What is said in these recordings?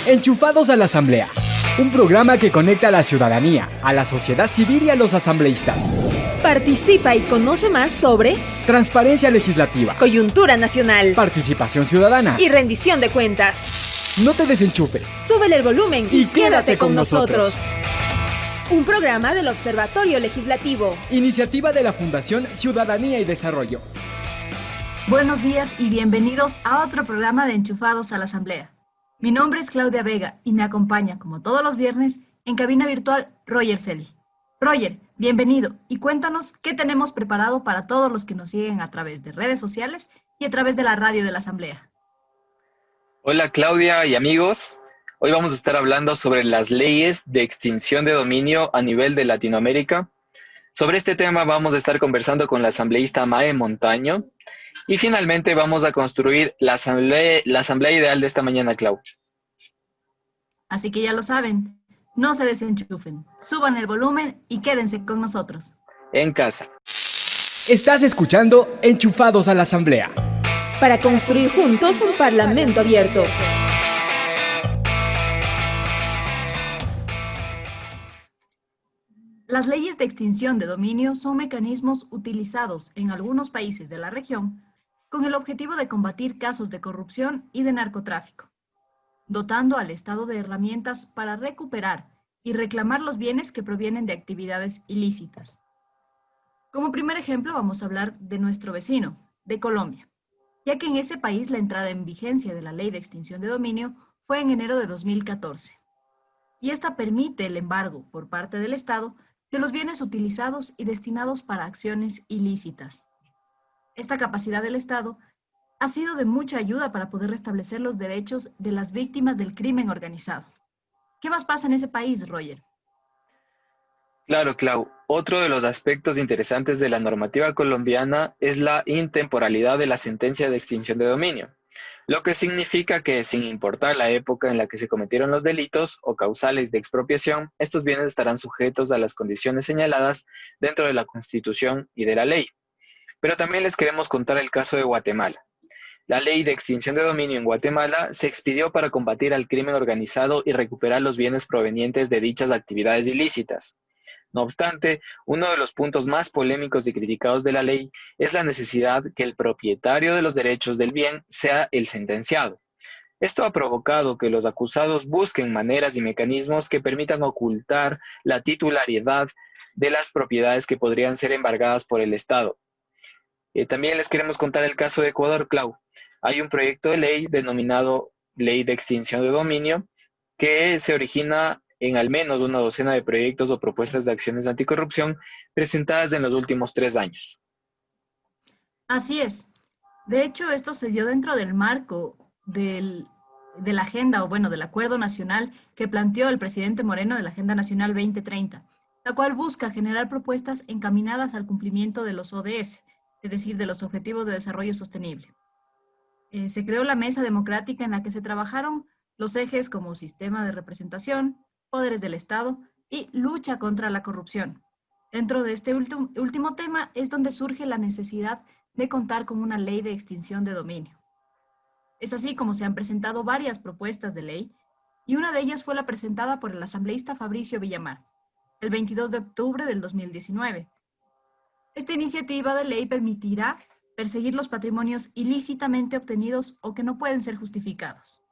Enchufados a la Asamblea, un programa que conecta a la ciudadanía, a la sociedad civil y a los asambleístas. Participa y conoce más sobre Transparencia legislativa, coyuntura nacional, participación ciudadana y rendición de cuentas. No te desenchufes. Súbele el volumen y quédate con nosotros. Un programa del Observatorio Legislativo. Iniciativa de la Fundación Ciudadanía y Desarrollo. Buenos días y bienvenidos a otro programa de Enchufados a la Asamblea. Mi nombre es Claudia Vega y me acompaña, como todos los viernes, en cabina virtual Roger Celi. Roger, bienvenido y cuéntanos qué tenemos preparado para todos los que nos siguen a través de redes sociales y a través de la radio de la Asamblea. Hola Claudia y amigos, hoy vamos a estar hablando sobre las leyes de extinción de dominio a nivel de Latinoamérica. Sobre este tema vamos a estar conversando con la asambleísta Mae Montaño y finalmente vamos a construir la asamblea ideal de esta mañana, Clau. Así que ya lo saben, no se desenchufen, suban el volumen y quédense con nosotros. En casa. Estás escuchando Enchufados a la Asamblea. Para construir juntos un parlamento abierto. Las leyes de extinción de dominio son mecanismos utilizados en algunos países de la región con el objetivo de combatir casos de corrupción y de narcotráfico, dotando al Estado de herramientas para recuperar y reclamar los bienes que provienen de actividades ilícitas. Como primer ejemplo vamos a hablar de nuestro vecino, de Colombia, ya que en ese país la entrada en vigencia de la Ley de Extinción de Dominio fue en enero de 2014, y esta permite el embargo por parte del Estado de los bienes utilizados y destinados para acciones ilícitas. Esta capacidad del Estado ha sido de mucha ayuda para poder restablecer los derechos de las víctimas del crimen organizado. ¿Qué más pasa en ese país, Roger? Claro, Clau. Otro de los aspectos interesantes de la normativa colombiana es la intemporalidad de la sentencia de extinción de dominio, lo que significa que, sin importar la época en la que se cometieron los delitos o causales de expropiación, estos bienes estarán sujetos a las condiciones señaladas dentro de la Constitución y de la ley. Pero también les queremos contar el caso de Guatemala. La ley de extinción de dominio en Guatemala se expidió para combatir al crimen organizado y recuperar los bienes provenientes de dichas actividades ilícitas. No obstante, uno de los puntos más polémicos y criticados de la ley es la necesidad que el propietario de los derechos del bien sea el sentenciado. Esto ha provocado que los acusados busquen maneras y mecanismos que permitan ocultar la titularidad de las propiedades que podrían ser embargadas por el Estado. También les queremos contar el caso de Ecuador, Clau. Hay un proyecto de ley denominado Ley de Extinción de Dominio que se origina en al menos una docena de proyectos o propuestas de acciones de anticorrupción presentadas en los últimos 3 años. Así es. De hecho, esto se dio dentro del marco de la agenda, o bueno, del acuerdo nacional que planteó el presidente Moreno de la Agenda Nacional 2030, la cual busca generar propuestas encaminadas al cumplimiento de los ODS, es decir, de los Objetivos de Desarrollo Sostenible. Se creó la mesa democrática en la que se trabajaron los ejes como sistema de representación, poderes del Estado y lucha contra la corrupción. Dentro de este último tema es donde surge la necesidad de contar con una ley de extinción de dominio. Es así como se han presentado varias propuestas de ley y una de ellas fue la presentada por el asambleísta Fabricio Villamar, el 22 de octubre del 2019. Esta iniciativa de ley permitirá perseguir los patrimonios ilícitamente obtenidos o que no pueden ser justificados.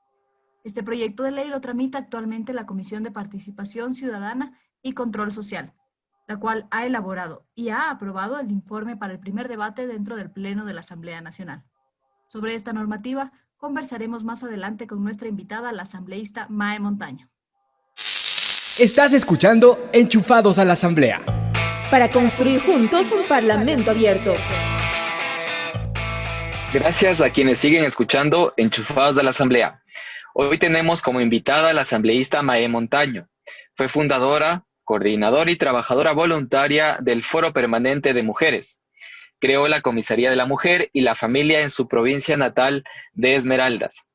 Este proyecto de ley lo tramita actualmente la Comisión de Participación Ciudadana y Control Social, la cual ha elaborado y ha aprobado el informe para el primer debate dentro del Pleno de la Asamblea Nacional. Sobre esta normativa conversaremos más adelante con nuestra invitada, la asambleísta Mae Montaño. Estás escuchando Enchufados a la Asamblea. Para construir juntos un parlamento abierto. Gracias a quienes siguen escuchando Enchufados a la Asamblea. Hoy tenemos como invitada a la asambleísta Mae Montaño. Fue fundadora, coordinadora y trabajadora voluntaria del Foro Permanente de Mujeres. Creó la Comisaría de la Mujer y la Familia en su provincia natal de Esmeraldas.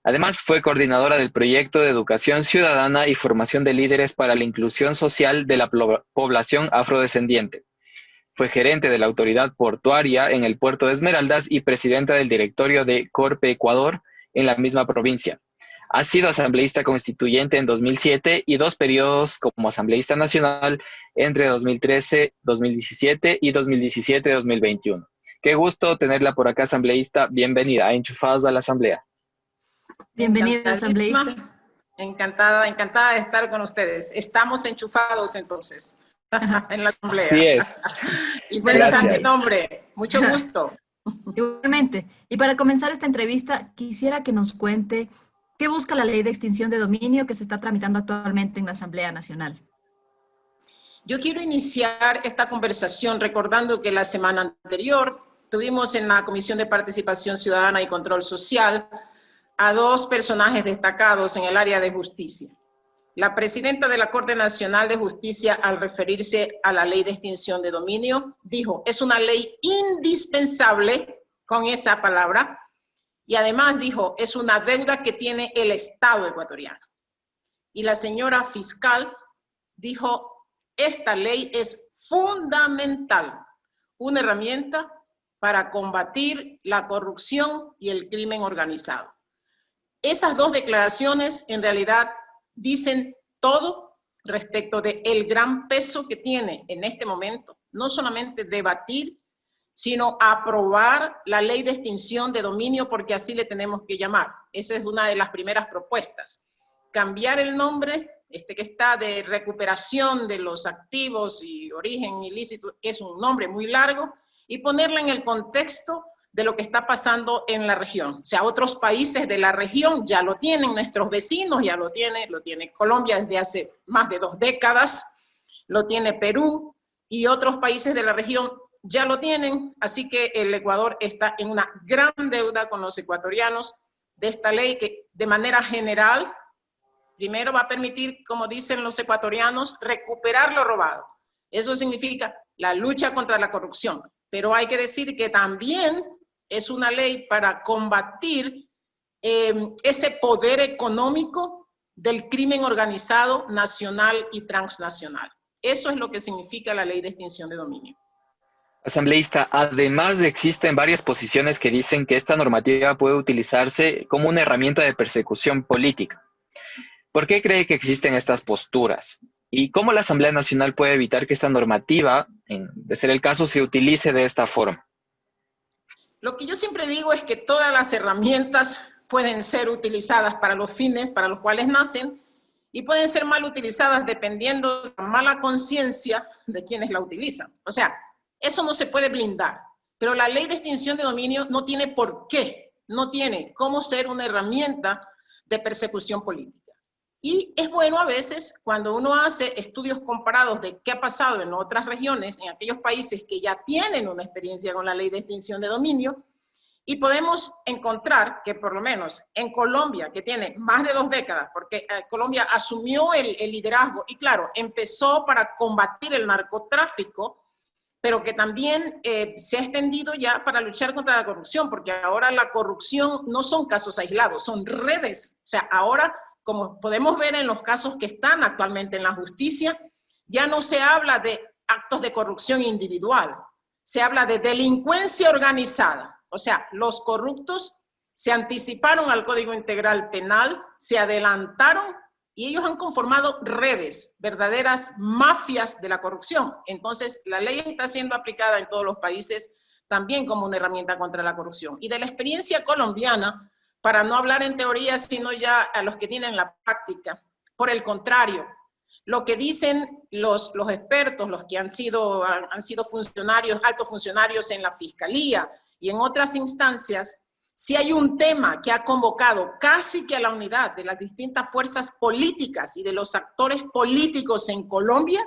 Además, fue coordinadora del proyecto de educación ciudadana y formación de líderes para la inclusión social de la población afrodescendiente. Fue gerente de la autoridad portuaria en el puerto de Esmeraldas y presidenta del directorio de Corpe Ecuador en la misma provincia. Ha sido asambleísta constituyente en 2007 y 2 periodos como asambleísta nacional entre 2013, 2017 y 2017-2021. Qué gusto tenerla por acá, asambleísta. Bienvenida a Enchufados a la Asamblea. Bienvenida, asambleísta. Encantada de estar con ustedes. Estamos enchufados entonces en la Asamblea. Así es. Interesante Gracias. nombre. Mucho gusto. Igualmente. Y para comenzar esta entrevista, quisiera que nos cuente qué busca la ley de extinción de dominio que se está tramitando actualmente en la Asamblea Nacional. Yo quiero iniciar esta conversación recordando que la semana anterior tuvimos en la Comisión de Participación Ciudadana y Control Social a 2 personajes destacados en el área de justicia. La presidenta de la Corte Nacional de Justicia, al referirse a la ley de extinción de dominio, dijo, es una ley indispensable, con esa palabra, y además dijo, es una deuda que tiene el Estado ecuatoriano. Y la señora fiscal dijo, esta ley es fundamental, una herramienta para combatir la corrupción y el crimen organizado. Esas 2 declaraciones en realidad dicen todo respecto del gran peso que tiene en este momento, no solamente debatir, sino aprobar la ley de extinción de dominio, porque así le tenemos que llamar. Esa es una de las primeras propuestas. Cambiar el nombre, que está de recuperación de los activos y origen ilícito, es un nombre muy largo, y ponerla en el contexto de lo que está pasando en la región. O sea, otros países de la región ya lo tienen, nuestros vecinos ya lo tiene Colombia desde hace más de 2 décadas, lo tiene Perú y otros países de la región ya lo tienen, así que el Ecuador está en una gran deuda con los ecuatorianos de esta ley que de manera general, primero va a permitir, como dicen los ecuatorianos, recuperar lo robado. Eso significa la lucha contra la corrupción, pero hay que decir que también es una ley para combatir ese poder económico del crimen organizado nacional y transnacional. Eso es lo que significa la ley de extinción de dominio. Asambleísta, además existen varias posiciones que dicen que esta normativa puede utilizarse como una herramienta de persecución política. ¿Por qué cree que existen estas posturas? ¿Y cómo la Asamblea Nacional puede evitar que esta normativa, de ser el caso, se utilice de esta forma? Lo que yo siempre digo es que todas las herramientas pueden ser utilizadas para los fines para los cuales nacen y pueden ser mal utilizadas dependiendo de la mala conciencia de quienes la utilizan. O sea, eso no se puede blindar, pero la ley de extinción de dominio no tiene por qué, no tiene cómo ser una herramienta de persecución política. Y es bueno a veces cuando uno hace estudios comparados de qué ha pasado en otras regiones, en aquellos países que ya tienen una experiencia con la ley de extinción de dominio, y podemos encontrar que por lo menos en Colombia, que tiene más de 2 décadas, porque Colombia asumió el liderazgo y claro, empezó para combatir el narcotráfico, pero que también se ha extendido ya para luchar contra la corrupción, porque ahora la corrupción no son casos aislados, son redes. O sea, ahora, como podemos ver en los casos que están actualmente en la justicia, ya no se habla de actos de corrupción individual, se habla de delincuencia organizada. O sea, los corruptos se anticiparon al Código Integral Penal, se adelantaron y ellos han conformado redes, verdaderas mafias de la corrupción. Entonces, la ley está siendo aplicada en todos los países también como una herramienta contra la corrupción. Y de la experiencia colombiana, para no hablar en teoría, sino ya a los que tienen la práctica, por el contrario, lo que dicen los expertos, los que han sido funcionarios, altos funcionarios en la Fiscalía y en otras instancias, si hay un tema que ha convocado casi que a la unidad de las distintas fuerzas políticas y de los actores políticos en Colombia,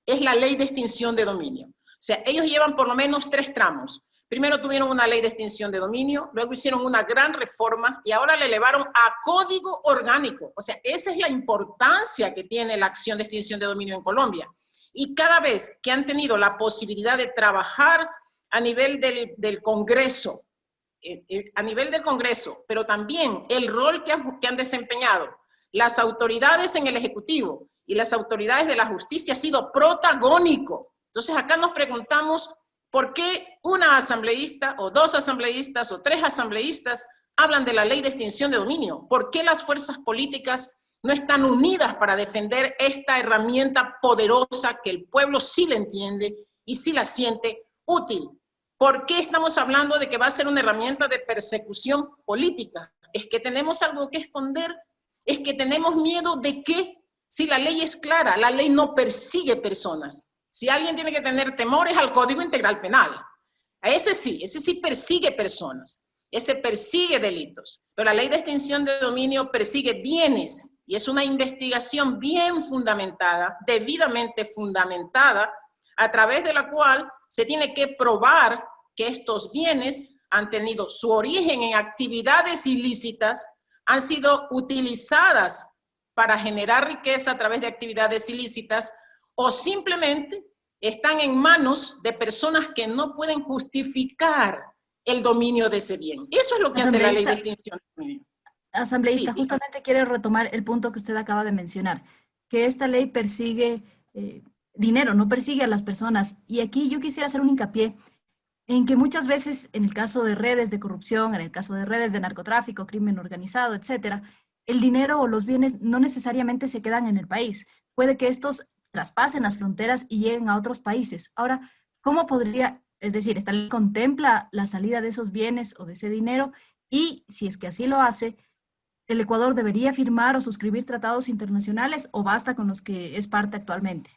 es la ley de extinción de dominio. O sea, ellos llevan por lo menos 3 tramos. Primero tuvieron una ley de extinción de dominio, luego hicieron una gran reforma y ahora le elevaron a código orgánico. O sea, esa es la importancia que tiene la acción de extinción de dominio en Colombia. Y cada vez que han tenido la posibilidad de trabajar a nivel del Congreso, pero también el rol que han desempeñado las autoridades en el Ejecutivo y las autoridades de la justicia ha sido protagónico. Entonces acá nos preguntamos por qué una asambleísta o 2 asambleístas o 3 asambleístas hablan de la ley de extinción de dominio. ¿Por qué las fuerzas políticas no están unidas para defender esta herramienta poderosa que el pueblo sí la entiende y sí la siente útil? ¿Por qué estamos hablando de que va a ser una herramienta de persecución política? ¿Es que tenemos algo que esconder? ¿Es que tenemos miedo de qué? Si la ley es clara, la ley no persigue personas. Si alguien tiene que tener temores al Código Integral Penal, a ese sí persigue personas, ese persigue delitos. Pero la ley de extinción de dominio persigue bienes y es una investigación bien fundamentada, debidamente fundamentada, a través de la cual se tiene que probar que estos bienes han tenido su origen en actividades ilícitas, han sido utilizadas para generar riqueza a través de actividades ilícitas o simplemente están en manos de personas que no pueden justificar el dominio de ese bien. Eso es lo que hace la ley de extinción de dominio. Asambleísta, Sí, justamente quiero retomar el punto que usted acaba de mencionar, que esta ley persigue dinero, no persigue a las personas. Y aquí yo quisiera hacer un hincapié en que muchas veces, en el caso de redes de corrupción, en el caso de redes de narcotráfico, crimen organizado, etcétera, el dinero o los bienes no necesariamente se quedan en el país. Puede que estos traspasen las fronteras y lleguen a otros países. Ahora, ¿cómo podría, es decir, esta ley contempla la salida de esos bienes o de ese dinero? Y si es que así lo hace, ¿el Ecuador debería firmar o suscribir tratados internacionales o basta con los que es parte actualmente?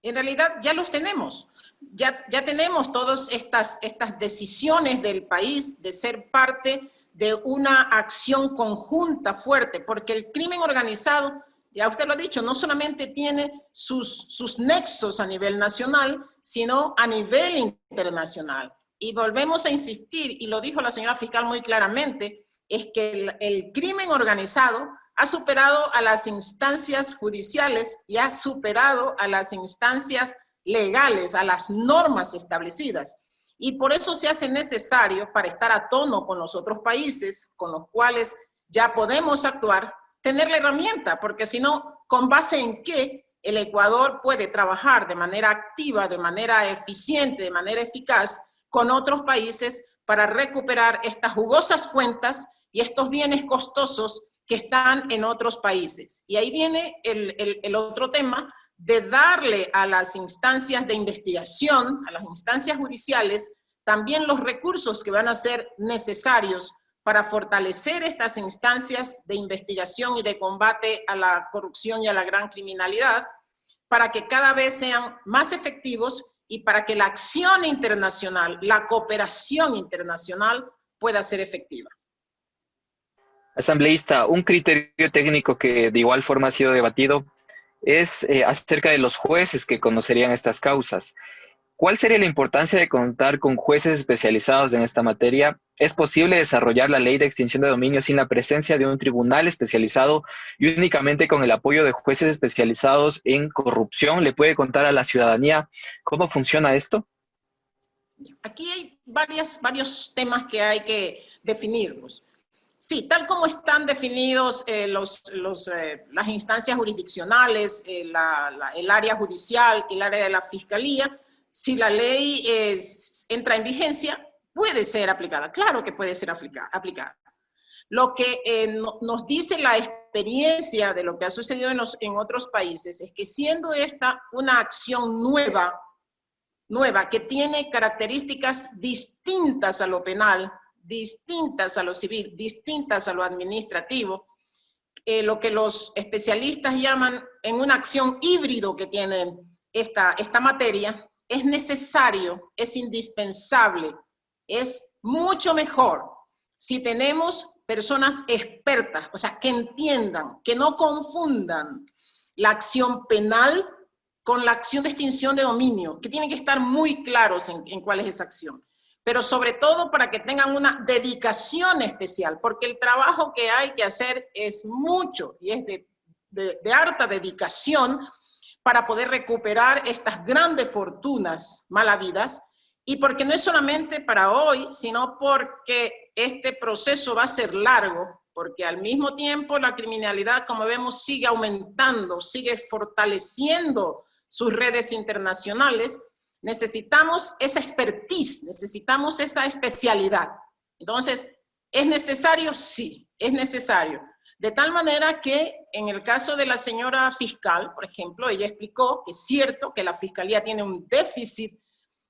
En realidad ya los tenemos. Ya tenemos todas estas decisiones del país de ser parte de una acción conjunta fuerte, porque el crimen organizado, ya usted lo ha dicho, no solamente tiene sus nexos a nivel nacional, sino a nivel internacional. Y volvemos a insistir, y lo dijo la señora fiscal muy claramente, es que el crimen organizado ha superado a las instancias judiciales y ha superado a las instancias legales, a las normas establecidas. Y por eso se hace necesario, para estar a tono con los otros países con los cuales ya podemos actuar, tener la herramienta, porque si no, ¿con base en qué el Ecuador puede trabajar de manera activa, de manera eficiente, de manera eficaz con otros países para recuperar estas jugosas cuentas y estos bienes costosos que están en otros países? Y ahí viene el otro tema de darle a las instancias de investigación, a las instancias judiciales, también los recursos que van a ser necesarios para fortalecer estas instancias de investigación y de combate a la corrupción y a la gran criminalidad, para que cada vez sean más efectivos y para que la acción internacional, la cooperación internacional pueda ser efectiva. Asambleísta, un criterio técnico que de igual forma ha sido debatido es acerca de los jueces que conocerían estas causas. ¿Cuál sería la importancia de contar con jueces especializados en esta materia? ¿Es posible desarrollar la ley de extinción de dominio sin la presencia de un tribunal especializado y únicamente con el apoyo de jueces especializados en corrupción? ¿Le puede contar a la ciudadanía cómo funciona esto? Aquí hay varios temas que hay que definirlos. Sí, tal como están definidos las instancias jurisdiccionales, el área judicial y el área de la fiscalía, si la ley entra en vigencia, puede ser aplicada. Claro que puede ser aplicada. Lo que nos dice la experiencia de lo que ha sucedido en otros países es que siendo esta una acción nueva, que tiene características distintas a lo penal, distintas a lo civil, distintas a lo administrativo, lo que los especialistas llaman en una acción híbrido que tiene esta materia, es necesario, es indispensable, es mucho mejor si tenemos personas expertas, o sea, que entiendan, que no confundan la acción penal con la acción de extinción de dominio, que tienen que estar muy claros en cuál es esa acción. Pero sobre todo para que tengan una dedicación especial, porque el trabajo que hay que hacer es mucho y es de harta dedicación para poder recuperar estas grandes fortunas mal habidas, y porque no es solamente para hoy, sino porque este proceso va a ser largo, porque al mismo tiempo la criminalidad, como vemos, sigue aumentando, sigue fortaleciendo sus redes internacionales. Necesitamos esa expertise, necesitamos esa especialidad. Entonces, ¿Es necesario? Sí, es necesario. De tal manera que en el caso de la señora fiscal, por ejemplo, ella explicó que es cierto que la fiscalía tiene un déficit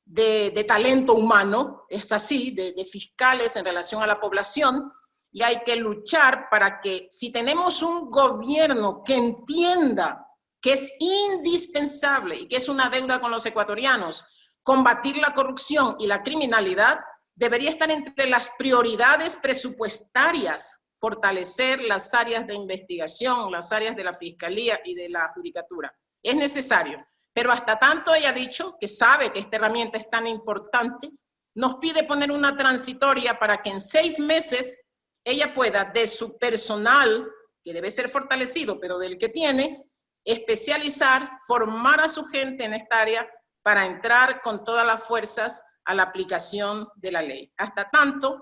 de talento humano, es así, de fiscales en relación a la población, y hay que luchar para que si tenemos un gobierno que entienda que es indispensable y que es una deuda con los ecuatorianos, combatir la corrupción y la criminalidad, debería estar entre las prioridades presupuestarias, fortalecer las áreas de investigación, las áreas de la fiscalía y de la judicatura. Es necesario, pero hasta tanto ella ha dicho que sabe que esta herramienta es tan importante, nos pide poner una transitoria para que en 6 meses ella pueda, de su personal, que debe ser fortalecido, pero del que tiene, especializar, formar a su gente en esta área para entrar con todas las fuerzas a la aplicación de la ley. Hasta tanto,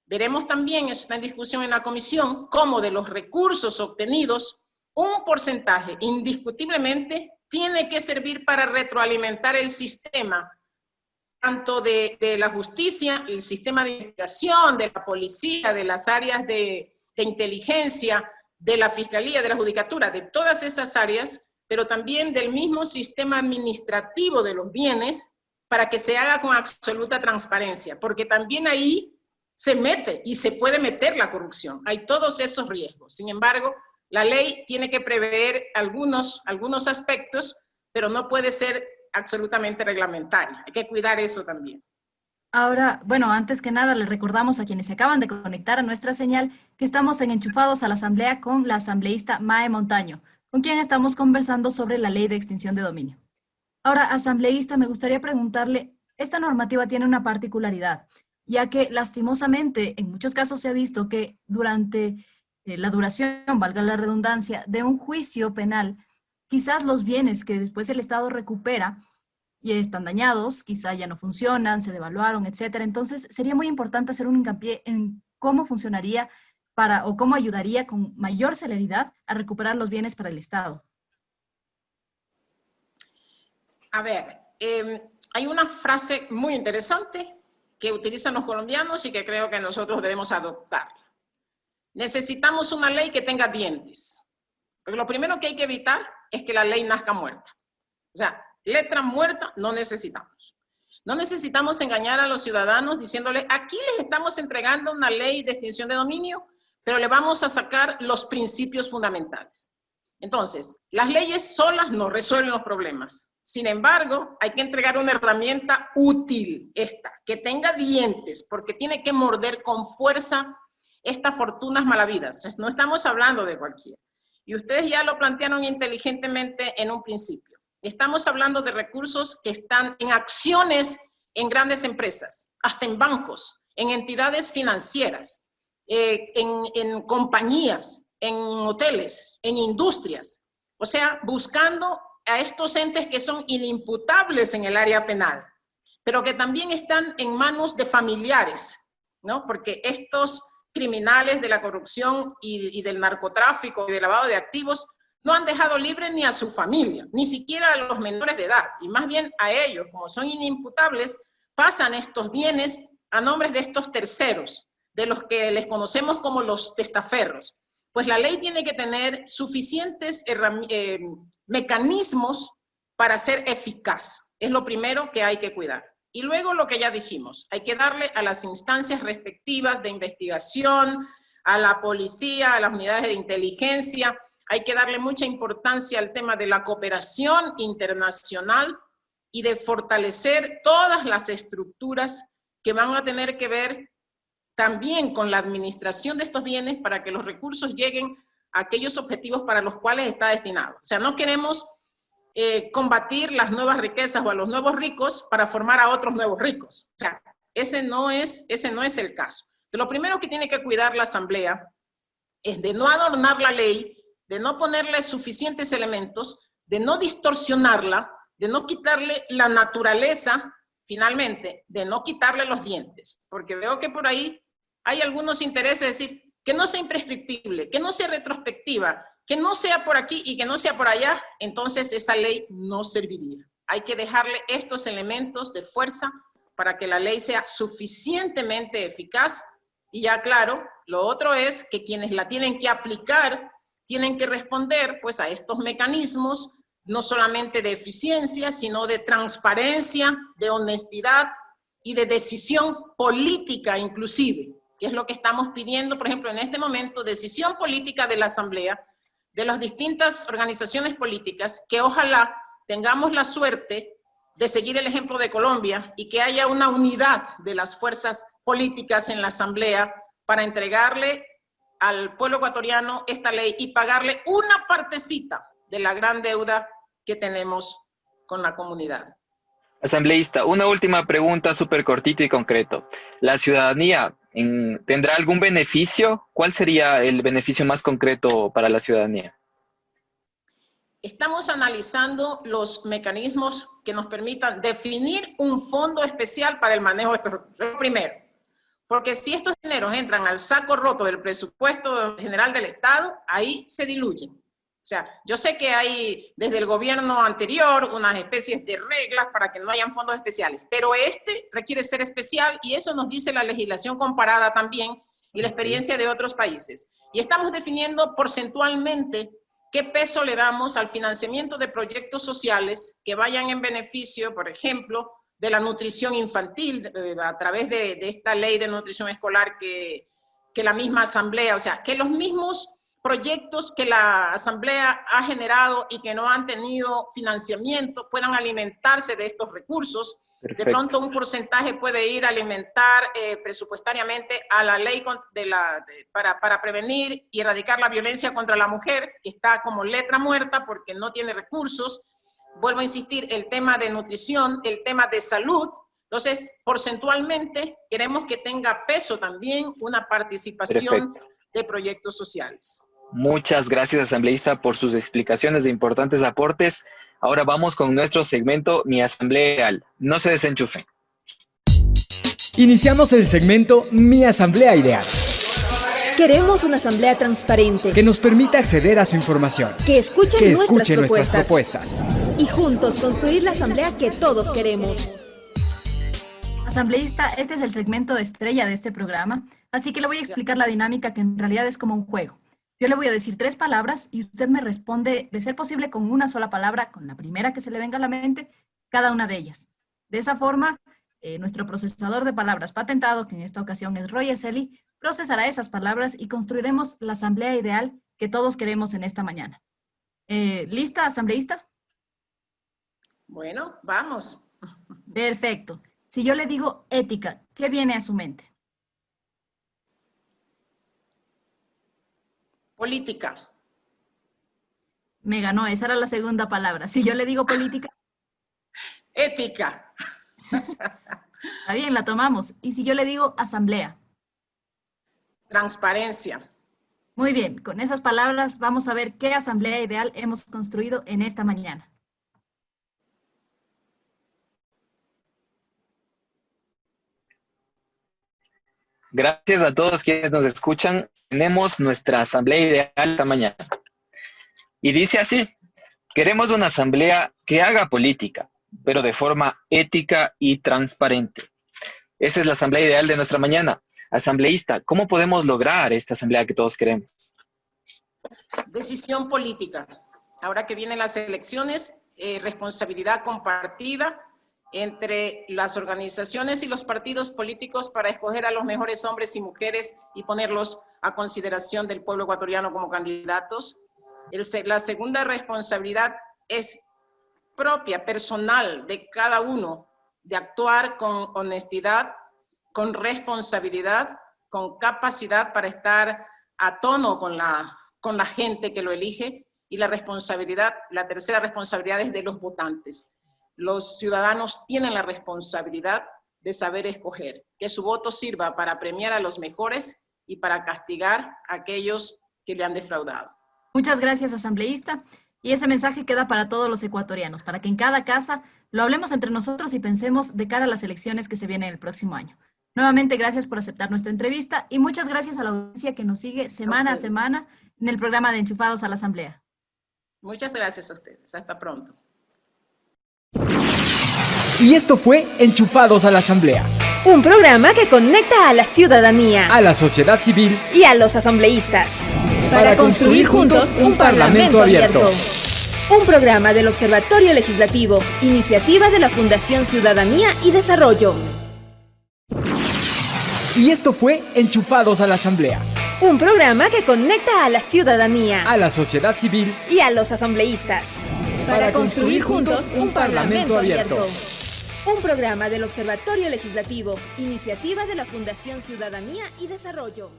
veremos también, eso está en discusión en la comisión, cómo de los recursos obtenidos, un porcentaje indiscutiblemente tiene que servir para retroalimentar el sistema, tanto de la justicia, el sistema de investigación, de la policía, de las áreas de inteligencia, de la fiscalía, de la judicatura, de todas esas áreas, pero también del mismo sistema administrativo de los bienes, para que se haga con absoluta transparencia, porque también ahí se mete y se puede meter la corrupción. Hay todos esos riesgos. Sin embargo, la ley tiene que prever algunos aspectos, pero no puede ser absolutamente reglamentaria. Hay que cuidar eso también. Ahora, bueno, antes que nada, les recordamos a quienes se acaban de conectar a nuestra señal que estamos en Enchufados a la Asamblea con la asambleísta Mae Montaño, con quien estamos conversando sobre la ley de extinción de dominio. Ahora, asambleísta, me gustaría preguntarle, esta normativa tiene una particularidad, ya que lastimosamente en muchos casos se ha visto que durante la duración, valga la redundancia, de un juicio penal, quizás los bienes que después el Estado recupera y están dañados, quizá ya no funcionan, se devaluaron, etcétera. Entonces, sería muy importante hacer un hincapié en cómo funcionaría o cómo ayudaría con mayor celeridad a recuperar los bienes para el Estado. A ver, hay una frase muy interesante que utilizan los colombianos y que creo que nosotros debemos adoptarla. Necesitamos una ley que tenga dientes. Porque lo primero que hay que evitar es que la ley nazca muerta. O sea, letra muerta no necesitamos. No necesitamos engañar a los ciudadanos diciéndoles, aquí les estamos entregando una ley de extinción de dominio, pero le vamos a sacar los principios fundamentales. Entonces, las leyes solas no resuelven los problemas. Sin embargo, hay que entregar una herramienta útil, que tenga dientes, porque tiene que morder con fuerza estas fortunas malavidas. Entonces, no estamos hablando de cualquiera. Y ustedes ya lo plantearon inteligentemente en un principio. Estamos hablando de recursos que están en acciones en grandes empresas, hasta en bancos, en entidades financieras, en compañías, en hoteles, en industrias. O sea, buscando a estos entes que son inimputables en el área penal, pero que también están en manos de familiares, ¿no? Porque estos criminales de la corrupción y del narcotráfico y del lavado de activos no han dejado libre ni a su familia, ni siquiera a los menores de edad, y más bien a ellos, como son inimputables, pasan estos bienes a nombres de estos terceros, de los que les conocemos como los testaferros. Pues la ley tiene que tener suficientes mecanismos para ser eficaz. Es lo primero que hay que cuidar. Y luego lo que ya dijimos, hay que darle a las instancias respectivas de investigación, a la policía, a las unidades de inteligencia, hay que darle mucha importancia al tema de la cooperación internacional y de fortalecer todas las estructuras que van a tener que ver también con la administración de estos bienes para que los recursos lleguen a aquellos objetivos para los cuales está destinado. O sea, no queremos combatir las nuevas riquezas o a los nuevos ricos para formar a otros nuevos ricos. O sea, ese no es el caso. Lo primero que tiene que cuidar la Asamblea es de no adornar la ley, de no ponerle suficientes elementos, de no distorsionarla, de no quitarle la naturaleza, finalmente, de no quitarle los dientes. Porque veo que por ahí hay algunos intereses, es decir, que no sea imprescriptible, que no sea retrospectiva, que no sea por aquí y que no sea por allá, entonces esa ley no serviría. Hay que dejarle estos elementos de fuerza para que la ley sea suficientemente eficaz Y ya claro, lo otro es que quienes la tienen que aplicar tienen que responder pues a estos mecanismos, no solamente de eficiencia, sino de transparencia, de honestidad y de decisión política inclusive, que es lo que estamos pidiendo, por ejemplo, en este momento, decisión política de la Asamblea, de las distintas organizaciones políticas, que ojalá tengamos la suerte de seguir el ejemplo de Colombia y que haya una unidad de las fuerzas políticas en la Asamblea para entregarle al pueblo ecuatoriano esta ley y pagarle una partecita de la gran deuda que tenemos con la comunidad. Asambleísta, una última pregunta súper cortito y concreto. ¿La ciudadanía tendrá algún beneficio? ¿Cuál sería el beneficio más concreto para la ciudadanía? Estamos analizando los mecanismos que nos permitan definir un fondo especial para el manejo de estos recursos. Primero, porque si estos dineros entran al saco roto del presupuesto general del Estado, ahí se diluyen. O sea, yo sé que hay desde el gobierno anterior unas especies de reglas para que no hayan fondos especiales, pero este requiere ser especial y eso nos dice la legislación comparada también y la experiencia de otros países. Y estamos definiendo porcentualmente qué peso le damos al financiamiento de proyectos sociales que vayan en beneficio, por ejemplo, de la nutrición infantil a través de esta ley de nutrición escolar que la misma Asamblea, o sea, que los mismos proyectos que la Asamblea ha generado y que no han tenido financiamiento puedan alimentarse de estos recursos. Perfecto. De pronto un porcentaje puede ir a alimentar presupuestariamente a la ley para prevenir y erradicar la violencia contra la mujer, que está como letra muerta porque no tiene recursos. Vuelvo a insistir, el tema de nutrición, el tema de salud. Entonces, porcentualmente queremos que tenga peso también una participación Perfecto. De proyectos sociales. Muchas gracias, asambleísta, por sus explicaciones de importantes aportes. Ahora vamos con nuestro segmento Mi Asamblea Ideal. No se desenchufen. Iniciamos el segmento Mi Asamblea Ideal. Queremos una asamblea transparente que nos permita acceder a su información, que escuche nuestras propuestas y juntos construir la asamblea que todos queremos. Asambleísta, este es el segmento estrella de este programa, así que le voy a explicar la dinámica que en realidad es como un juego. Yo le voy a decir 3 palabras y usted me responde, de ser posible, con una sola palabra, con la primera que se le venga a la mente, cada una de ellas. De esa forma, nuestro procesador de palabras patentado, que en esta ocasión es Roger Celi, procesará esas palabras y construiremos la asamblea ideal que todos queremos en esta mañana. ¿Lista, asambleísta? Bueno, vamos. Perfecto. Si yo le digo ética, ¿qué viene a su mente? Política. Me ganó, esa era la segunda palabra. Si yo le digo política. Ética. Está bien, la tomamos. Y si yo le digo asamblea. Transparencia. Muy bien, con esas palabras vamos a ver qué asamblea ideal hemos construido en esta mañana. Gracias a todos quienes nos escuchan. Tenemos nuestra asamblea ideal esta mañana. Y dice así: queremos una asamblea que haga política, pero de forma ética y transparente. Esa es la asamblea ideal de nuestra mañana. Asambleísta, ¿cómo podemos lograr esta asamblea que todos queremos? Decisión política. Ahora que vienen las elecciones, responsabilidad compartida entre las organizaciones y los partidos políticos para escoger a los mejores hombres y mujeres y ponerlos a consideración del pueblo ecuatoriano como candidatos. La segunda responsabilidad es propia, personal de cada uno, de actuar con honestidad, con responsabilidad, con capacidad para estar a tono con la gente que lo elige. Y la tercera responsabilidad es de los votantes. Los ciudadanos tienen la responsabilidad de saber escoger, que su voto sirva para premiar a los mejores y para castigar a aquellos que le han defraudado. Muchas gracias, asambleísta. Y ese mensaje queda para todos los ecuatorianos, para que en cada casa lo hablemos entre nosotros y pensemos de cara a las elecciones que se vienen el próximo año. Nuevamente, gracias por aceptar nuestra entrevista y muchas gracias a la audiencia que nos sigue semana a semana en el programa de Enchufados a la Asamblea. Muchas gracias a ustedes. Hasta pronto. Y esto fue Enchufados a la Asamblea. Un programa que conecta a la ciudadanía a la sociedad civil y a los asambleístas para construir juntos un parlamento abierto. Un programa del Observatorio Legislativo, iniciativa de la Fundación Ciudadanía y Desarrollo. Y esto fue Enchufados a la Asamblea, Un programa que conecta a la ciudadanía a la sociedad civil y a los asambleístas para construir juntos un parlamento abierto. Un programa del Observatorio Legislativo, iniciativa de la Fundación Ciudadanía y Desarrollo.